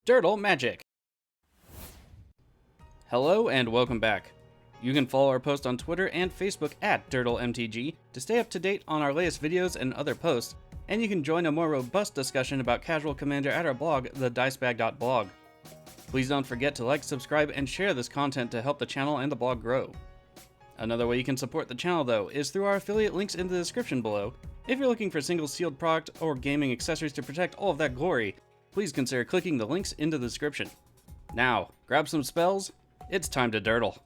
Dirtle Magic! Hello and welcome back. You can follow our post on Twitter and Facebook at DirtleMTG to stay up to date on our latest videos and other posts, and you can join a more robust discussion about Casual Commander at our blog, thedicebag.blog. Please don't forget to like, subscribe, and share this content to help the channel and the blog grow. Another way you can support the channel, though, is through our affiliate links in the description below. If you're looking for single sealed product or gaming accessories to protect all of that glory, please consider clicking the links in the description. Now, grab some spells, it's time to dirtle.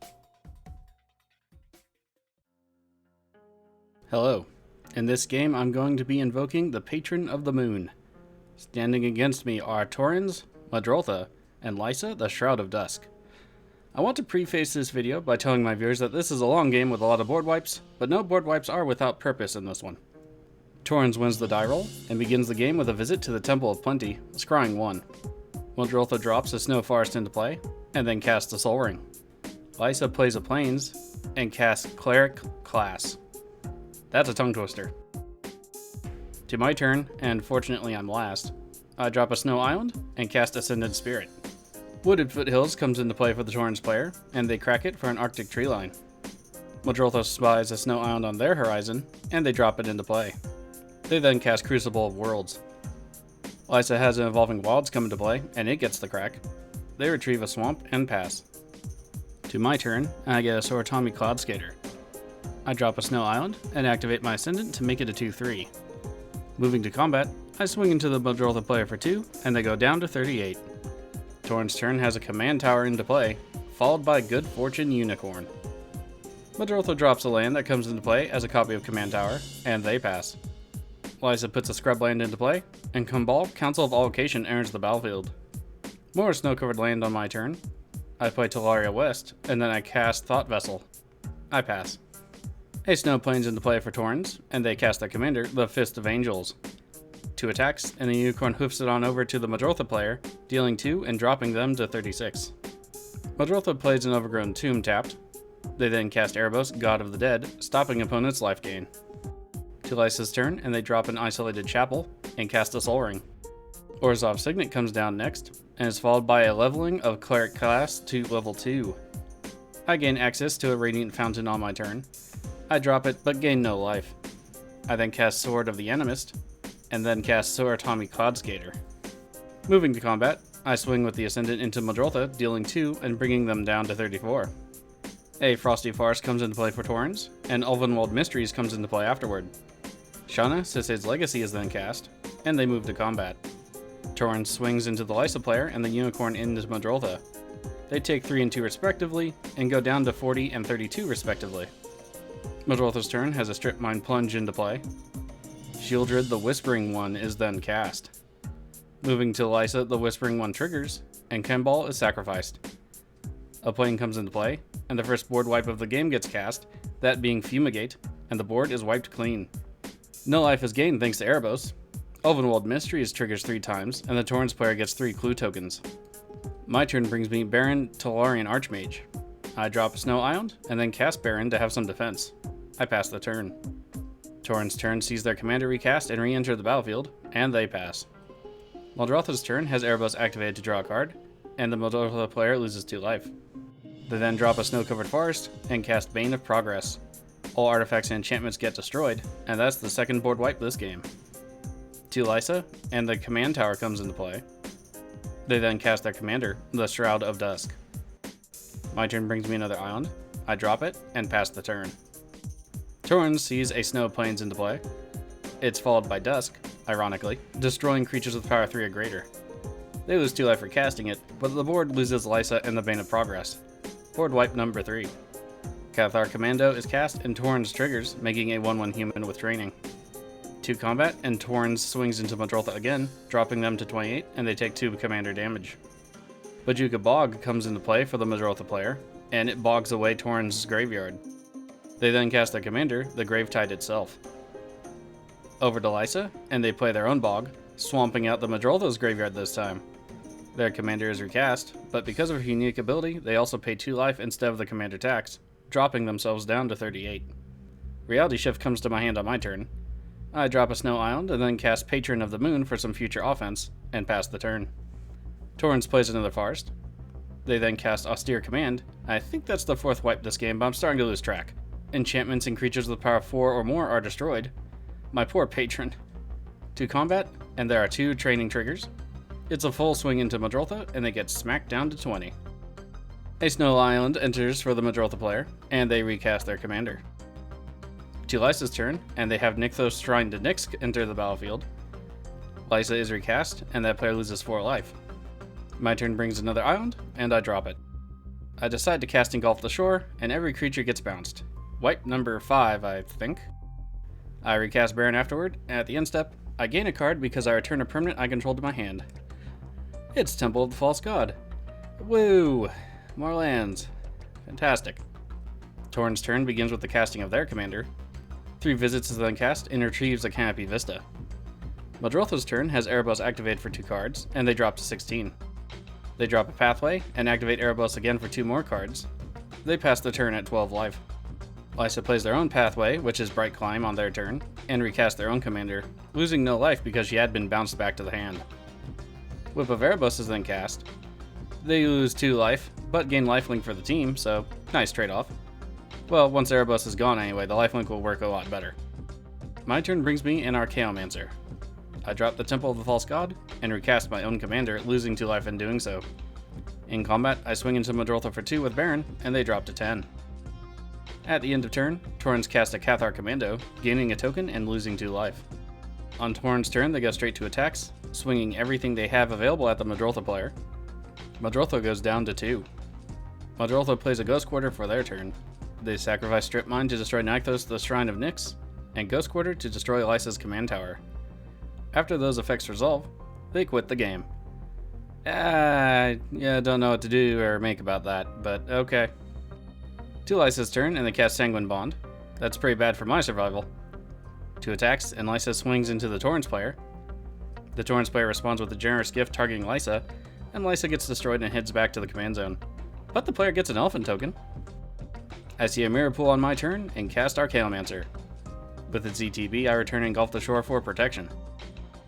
Hello. In this game, I'm going to be invoking the Patron of the Moon. Standing against me are Torens, Muldrotha, and Liesa, the Shroud of Dusk. I want to preface this video by telling my viewers that this is a long game with a lot of board wipes, but no board wipes are without purpose in this one. Torens wins the die roll, and begins the game with a visit to the Temple of Plenty, scrying 1. Muldrotha drops a Snow Forest into play, and then casts a Sol Ring. Liesa plays a Plains, and casts Cleric Class. That's a tongue twister. To my turn, and fortunately I'm last, I drop a Snow Island and cast Ascended Spirit. Wooded Foothills comes into play for the Torens player, and they crack it for an Arctic tree line. Muldrotha spies a Snow Island on their horizon, and they drop it into play. They then cast Crucible of Worlds. Liesa has an Evolving Wilds come into play, and it gets the crack. They retrieve a Swamp and pass. To my turn, I get a Soratami Cloudskater. I drop a Snow Island and activate my Ascendant to make it a 2/3. Moving to combat, I swing into the Muldrotha player for 2, and they go down to 38. Torens' turn has a Command Tower into play, followed by Good Fortune Unicorn. Muldrotha drops a land that comes into play as a copy of Command Tower, and they pass. Liesa puts a Scrub land into play, and Kumbal, Council of Allocation, enters the battlefield. More snow-covered land on my turn. I play Talaria West, and then I cast Thought Vessel. I pass. A Snow Plains into play for Torens, and they cast their commander, the Fist of Angels. 2 attacks, and the Unicorn hoofs it on over to the Muldrotha player, dealing 2 and dropping them to 36. Muldrotha plays an Overgrown Tomb tapped. They then cast Erebos, God of the Dead, stopping opponent's life gain. To Liesa's turn, and they drop an Isolated Chapel, and cast a Sol Ring. Orzhov's Signet comes down next, and is followed by a leveling of Cleric Class to level 2. I gain access to a Radiant Fountain on my turn. I drop it, but gain no life. I then cast Sword of the Animist, and then cast Soratami Cloudskater. Moving to combat, I swing with the Ascendant into Muldrotha, dealing 2 and bringing them down to 34. A Frosty Forest comes into play for Torens, and Ulvenwald Mysteries comes into play afterward. Shana, Sisay's Legacy is then cast, and they move to combat. Torens swings into the Liesa player and the Unicorn into Muldrotha. They take 3 and 2 respectively, and go down to 40 and 32 respectively. Muldrotha's turn has a Strip Mine Plunge into play. Sheoldred the Whispering One is then cast. Moving to Liesa, the Whispering One triggers, and Kumbal is sacrificed. A plane comes into play, and the first board wipe of the game gets cast, that being Fumigate, and the board is wiped clean. No life is gained thanks to Erebos. Ulvenwald Mysteries triggers 3 times, and the Torens player gets 3 clue tokens. My turn brings me Baron Talarian Archmage. I drop a Snow Island, and then cast Baron to have some defense. I pass the turn. Torens' turn sees their commander recast and re-enter the battlefield, and they pass. Muldrotha's turn has Erebos activated to draw a card, and the Muldrotha player loses 2 life. They then drop a Snow-Covered Forest, and cast Bane of Progress. All artifacts and enchantments get destroyed, and that's the second board wipe this game. To Liesa, and the Command Tower comes into play. They then cast their commander, the Shroud of Dusk. My turn brings me another island. I drop it, and pass the turn. Torens sees a Snow Plains into play. It's followed by Dusk, ironically, destroying creatures with power 3 or greater. They lose 2 life for casting it, but the board loses Liesa and the Bane of Progress. Board wipe number 3. Cathar Commando is cast and Torens triggers, making a 1/1 human with training. To combat, and Torens swings into Muldrotha again, dropping them to 28, and they take 2 commander damage. Bojuka Bog comes into play for the Muldrotha player, and it bogs away Torens' graveyard. They then cast their commander, the Gravetide itself. Over to Liesa, and they play their own bog, swamping out the Muldrotha's graveyard this time. Their commander is recast, but because of her unique ability, they also pay 2 life instead of the commander tax, dropping themselves down to 38. Reality Shift comes to my hand on my turn. I drop a Snow Island and then cast Patron of the Moon for some future offense, and pass the turn. Torens plays another forest. They then cast Austere Command. I think that's the 4th wipe this game, but I'm starting to lose track. Enchantments and creatures with power of 4 or more are destroyed. My poor patron. 2 combat, and there are 2 training triggers. It's a full swing into Muldrotha, and they get smacked down to 20. A Snow Island enters for the Muldrotha player, and they recast their commander. To Liesa's turn, and they have Nykthos Shrine to Nyx enter the battlefield. Liesa is recast, and that player loses 4 life. My turn brings another island, and I drop it. I decide to cast Engulf the Shore, and every creature gets bounced. Wipe number 5, I think. I recast Baron afterward, and at the end step, I gain a card because I return a permanent I control to my hand. It's Temple of the False God. Woo! More lands. Fantastic. Torens' turn begins with the casting of their commander. 3 visits is then cast and retrieves a Canopy Vista. Muldrotha's turn has Erebos activated for 2 cards, and they drop to 16. They drop a Pathway, and activate Erebos again for 2 more cards. They pass the turn at 12 life. Liesa plays their own Pathway, which is Bright Climb, on their turn, and recast their own commander, losing no life because she had been bounced back to the hand. Whip of Erebos is then cast. They lose 2 life, but gain lifelink for the team, so nice trade-off. Well, once Erebos is gone anyway, the lifelink will work a lot better. My turn brings me an Archaeomancer. I drop the Temple of the False God, and recast my own commander, losing 2 life in doing so. In combat, I swing into Muldrotha for 2 with Baron, and they drop to 10. At the end of turn, Torens cast a Cathar Commando, gaining a token and losing 2 life. On Torens' turn, they go straight to attacks, swinging everything they have available at the Muldrotha player. Muldrotha goes down to 2. Muldrotha plays a Ghost Quarter for their turn. They sacrifice Strip Mine to destroy Nykthos, the Shrine of Nyx, and Ghost Quarter to destroy Liesa's command tower. After those effects resolve, they quit the game. Don't know what to do or make about that, but okay. To Liesa's turn, and they cast Sanguine Bond. That's pretty bad for my survival. 2 attacks, and Liesa swings into the Torens player. The Torens player responds with a generous gift targeting Liesa, and Liesa gets destroyed and heads back to the command zone. But the player gets an Elfin token. I see a Mirror Pool on my turn, and cast Archaeomancer. With its ETB, I return Engulf the Shore for protection.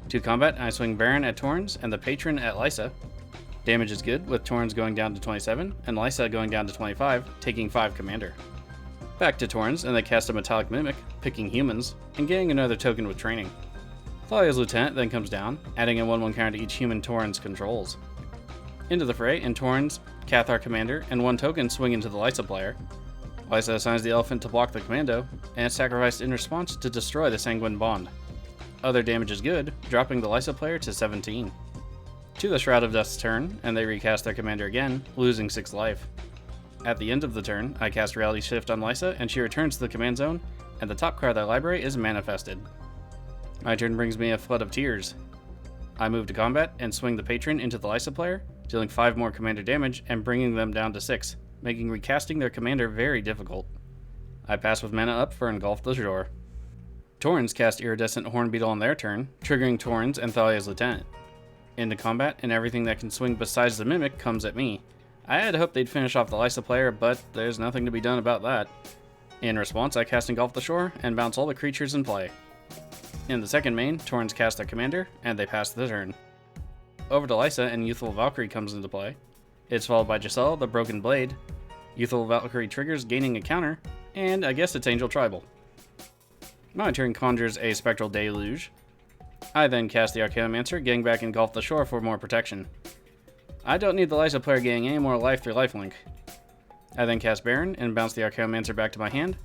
To combat, I swing Baron at Torens, and the Patron at Liesa. Damage is good, with Torens going down to 27, and Liesa going down to 25, taking 5 commander. Back to Torens, and they cast a Metallic Mimic, picking humans, and getting another token with training. Thalia's Lieutenant then comes down, adding a 1/1 counter to each human Torens controls. Into the fray, and Torens, Cathar Commander, and 1 token swing into the Liesa player. Liesa assigns the Elephant to block the commando, and it's sacrificed in response to destroy the Sanguine Bond. Other damage is good, dropping the Liesa player to 17. To the Shroud of Dust's turn, and they recast their commander again, losing 6 life. At the end of the turn, I cast Reality Shift on Liesa, and she returns to the command zone, and the top card of their library is manifested. My turn brings me a Flood of Tears. I move to combat and swing the Patron into the Liesa player, dealing 5 more commander damage and bringing them down to 6, making recasting their commander very difficult. I pass with mana up for Engulf the Shore. Torens cast Iridescent Hornbeetle on their turn, triggering Torens and Thalia's Lieutenant. Into combat, and everything that can swing besides the Mimic comes at me. I had hoped they'd finish off the Liesa player, but there's nothing to be done about that. In response, I cast Engulf the Shore and bounce all the creatures in play. In the second main, Torens cast their commander, and they pass the turn. Over to Liesa, and Youthful Valkyrie comes into play. It's followed by Giselle, the Broken Blade. Youthful Valkyrie triggers, gaining a counter, and I guess it's Angel Tribal. My turn conjures a Spectral Deluge. I then cast the Archaeomancer, getting back Engulf the Shore for more protection. I don't need the Liesa player gaining any more life through lifelink. I then cast Baron and bounce the Archaeomancer back to my hand.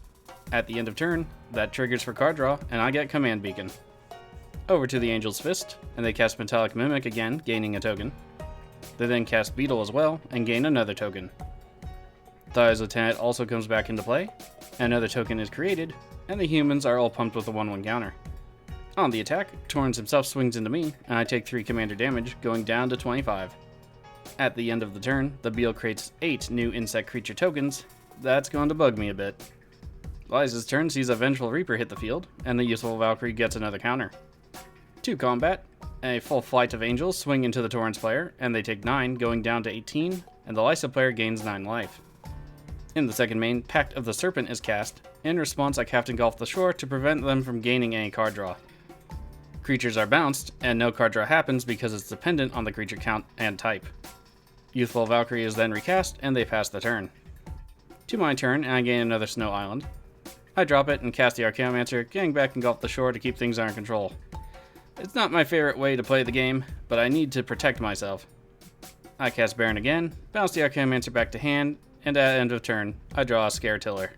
At the end of turn, that triggers for card draw, and I get Command Beacon. Over to the Angel's Fist, and they cast Metallic Mimic again, gaining a token. They then cast Beetle as well, and gain another token. Thalia's Lieutenant also comes back into play, another token is created, and the humans are all pumped with a 1/1 counter. On the attack, Torens himself swings into me, and I take 3 commander damage, going down to 25. At the end of the turn, the Beetle creates 8 new insect creature tokens. That's going to bug me a bit. Liesa's turn sees a Vengeful Reaper hit the field, and the Useful Valkyrie gets another counter. To combat, a full flight of angels swing into the Torens player, and they take 9, going down to 18, and the Liesa player gains 9 life. In the second main, Pact of the Serpent is cast. In response, I cast Engulf the Shore to prevent them from gaining any card draw. Creatures are bounced, and no card draw happens because it's dependent on the creature count and type. Youthful Valkyrie is then recast, and they pass the turn. To my turn, and I gain another Snow Island. I drop it and cast the Archaeomancer, getting back Engulf the Shore to keep things under control. It's not my favorite way to play the game, but I need to protect myself. I cast Baron again, bounce the Archaeomancer back to hand, and at end of turn, I draw a Scare Tiller.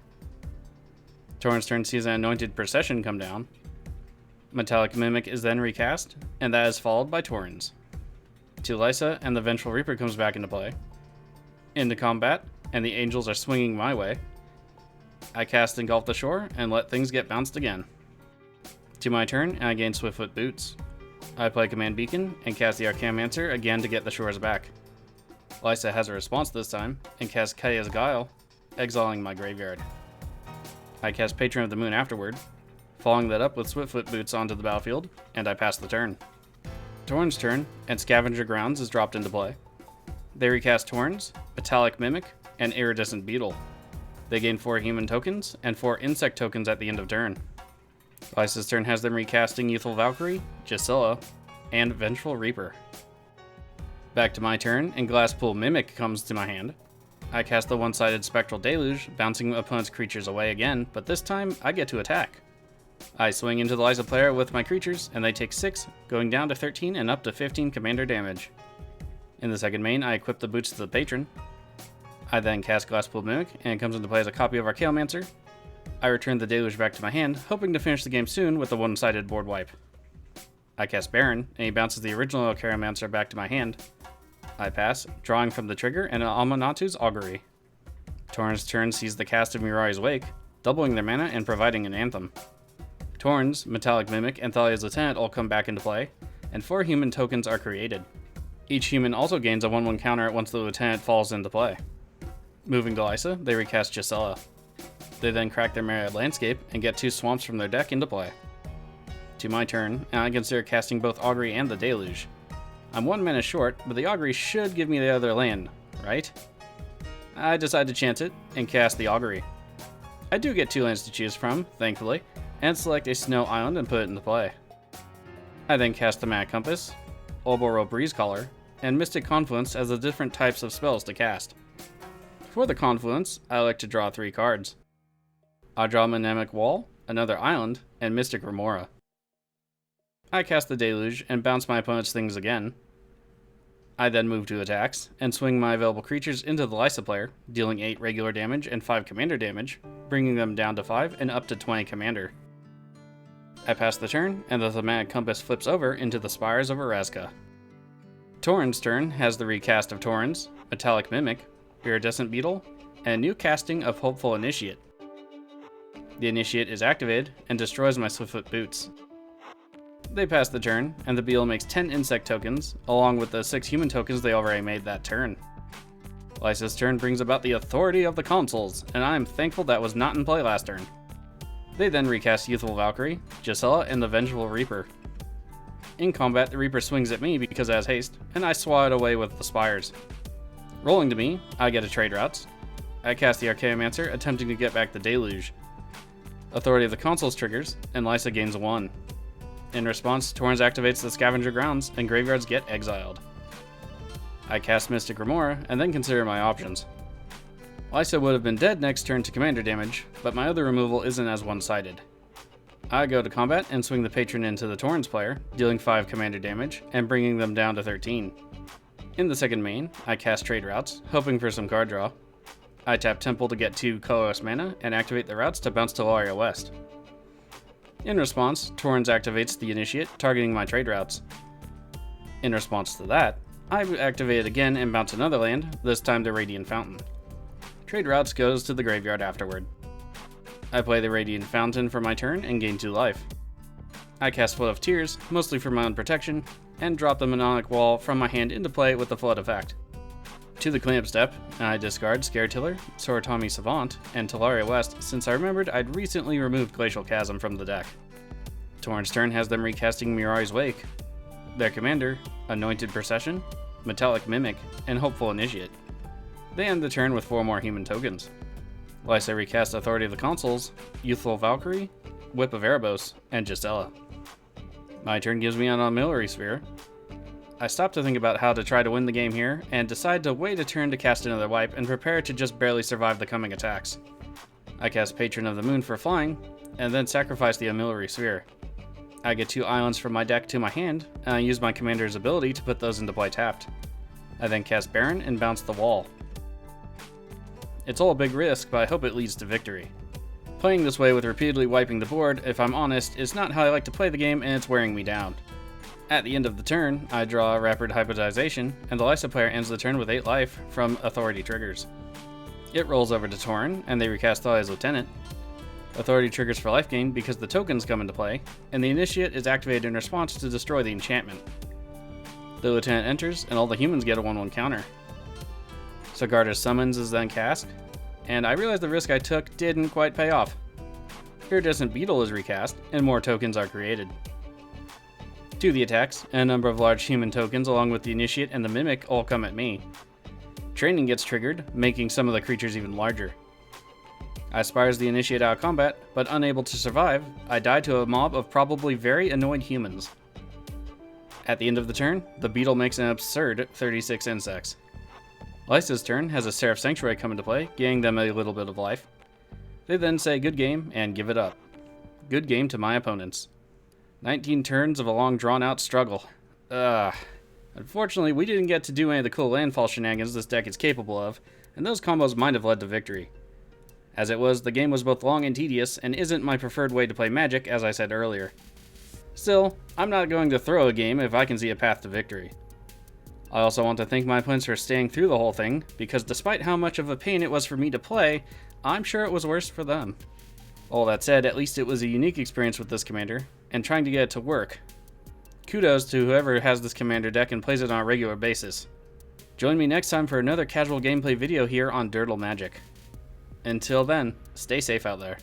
Torens' turn sees an Anointed Procession come down. Metallic Mimic is then recast, and that is followed by Torens. To Liesa, and the Vengeful Reaper comes back into play. Into combat, and the Angels are swinging my way. I cast Engulf the Shore, and let things get bounced again. To my turn, and I gain Swiftfoot Boots. I play Command Beacon, and cast the Archaeomancer again to get the shores back. Liesa has a response this time, and casts Kaya's Guile, exiling my graveyard. I cast Patron of the Moon afterward, following that up with Swiftfoot Boots onto the battlefield, and I pass the turn. Torens' turn, and Scavenger Grounds is dropped into play. They recast Torens, Metallic Mimic, and Iridescent Beetle. They gain 4 human tokens, and 4 insect tokens at the end of turn. Liesa's turn has them recasting Youthful Valkyrie, Gisela, and Vengeful Reaper. Back to my turn, and Glasspool Mimic comes to my hand. I cast the one-sided Spectral Deluge, bouncing opponent's creatures away again, but this time I get to attack. I swing into the Liesa player with my creatures, and they take 6, going down to 13 and up to 15 commander damage. In the second main, I equip the boots to the Patron. I then cast Glasspool Mimic, and it comes into play as a copy of Archaeomancer. I return the Deluge back to my hand, hoping to finish the game soon with a one-sided board wipe. I cast Baron, and he bounces the original Archaeomancer back to my hand. I pass, drawing from the trigger and an Amanatu's Augury. Torens' turn sees the cast of Mirari's Wake, doubling their mana and providing an Anthem. Torens, Metallic Mimic, and Thalia's Lieutenant all come back into play, and 4 human tokens are created. Each human also gains a 1/1 counter once the Lieutenant falls into play. Moving to Liesa, they recast Gisela. They then crack their Myriad Landscape and get 2 swamps from their deck into play. To my turn, and I consider casting both Augury and the Deluge. I'm 1 mana short, but the Augury should give me the other land, right? I decide to chance it and cast the Augury. I do get 2 lands to choose from, thankfully, and select a Snow Island and put it into play. I then cast the Mana Compass, Olboro Breezecaller, and Mystic Confluence as the different types of spells to cast. For the Confluence, I like to draw 3 cards. I draw Mnemonic Wall, another island, and Mystic Remora. I cast the Deluge and bounce my opponent's things again. I then move to attacks, and swing my available creatures into the Liesa player, dealing 8 regular damage and 5 commander damage, bringing them down to 5 and up to 20 commander. I pass the turn, and the Thematic Compass flips over into the Spires of Erasca. Torens' turn has the recast of Torens, Metallic Mimic, Iridescent Beetle, and a new casting of Hopeful Initiate. The Initiate is activated and destroys my Swiftfoot Boots. They pass the turn, and the Beetle makes 10 insect tokens, along with the 6 human tokens they already made that turn. Liesa's turn brings about the authority of the consoles, and I am thankful that was not in play last turn. They then recast Youthful Valkyrie, Gisela, and the Vengeful Reaper. In combat, the Reaper swings at me because it has haste, and I swat it away with the Spires. Rolling to me, I get a Trade Routes. I cast the Archaeomancer, attempting to get back the Deluge. Authority of the Consoles triggers, and Liesa gains 1. In response, Torens activates the Scavenger Grounds, and graveyards get exiled. I cast Mystic Remora, and then consider my options. Liesa would have been dead next turn to commander damage, but my other removal isn't as one-sided. I go to combat and swing the Patron into the Torens player, dealing 5 commander damage, and bringing them down to 13. In the second main, I cast Trade Routes, hoping for some card draw. I tap Temple to get 2 colorless mana, and activate the routes to bounce Talaria West. In response, Torens activates the Initiate, targeting my Trade Routes. In response to that, I activate it again and bounce another land, this time the Radiant Fountain. Trade Routes goes to the graveyard afterward. I play the Radiant Fountain for my turn and gain 2 life. I cast Flood of Tears, mostly for my own protection, and drop the Mnemonic Wall from my hand into play with the Flood effect. To the cleanup step, I discard Scare Tiller, Soratomi Savant, and Talaria West since I remembered I'd recently removed Glacial Chasm from the deck. Torens' turn has them recasting Mirari's Wake. Their commander, Anointed Procession, Metallic Mimic, and Hopeful Initiate. They end the turn with 4 more human tokens. Liesa recasts Authority of the Consoles, Youthful Valkyrie, Whip of Erebos, and Gisela. My turn gives me an auxiliary sphere. I stop to think about how to try to win the game here, and decide to wait a turn to cast another wipe and prepare to just barely survive the coming attacks. I cast Patron of the Moon for flying, and then sacrifice the auxiliary sphere. I get 2 islands from my deck to my hand, and I use my commander's ability to put those into play tapped. I then cast Baron and bounce the wall. It's all a big risk, but I hope it leads to victory. Playing this way with repeatedly wiping the board, if I'm honest, is not how I like to play the game, and it's wearing me down. At the end of the turn, I draw a Rapid Hybridization, and the Liesa player ends the turn with 8 life from Authority triggers. It rolls over to Torren, and they recast Thalia's Lieutenant. Authority triggers for life gain because the tokens come into play, and the Initiate is activated in response to destroy the enchantment. The Lieutenant enters, and all the humans get a 1/1 counter. Sigarda's Summons is then cast, and I realize the risk I took didn't quite pay off. Iridescent Beetle is recast, and more tokens are created. To the attacks, a number of large human tokens along with the Initiate and the Mimic all come at me. Training gets triggered, making some of the creatures even larger. I Spires the Initiate out of combat, but unable to survive, I die to a mob of probably very annoyed humans. At the end of the turn, the Beetle makes an absurd 36 insects. Liesa's turn has a Seraph Sanctuary come into play, gaining them a little bit of life. They then say good game and give it up. Good game to my opponents. 19 turns of a long drawn-out struggle. Unfortunately, we didn't get to do any of the cool landfall shenanigans this deck is capable of, and those combos might have led to victory. As it was, the game was both long and tedious, and isn't my preferred way to play Magic, as I said earlier. Still, I'm not going to throw a game if I can see a path to victory. I also want to thank my opponents for staying through the whole thing, because despite how much of a pain it was for me to play, I'm sure it was worse for them. All that said, at least it was a unique experience with this commander, and trying to get it to work. Kudos to whoever has this commander deck and plays it on a regular basis. Join me next time for another casual gameplay video here on Dirtle Magic. Until then, stay safe out there.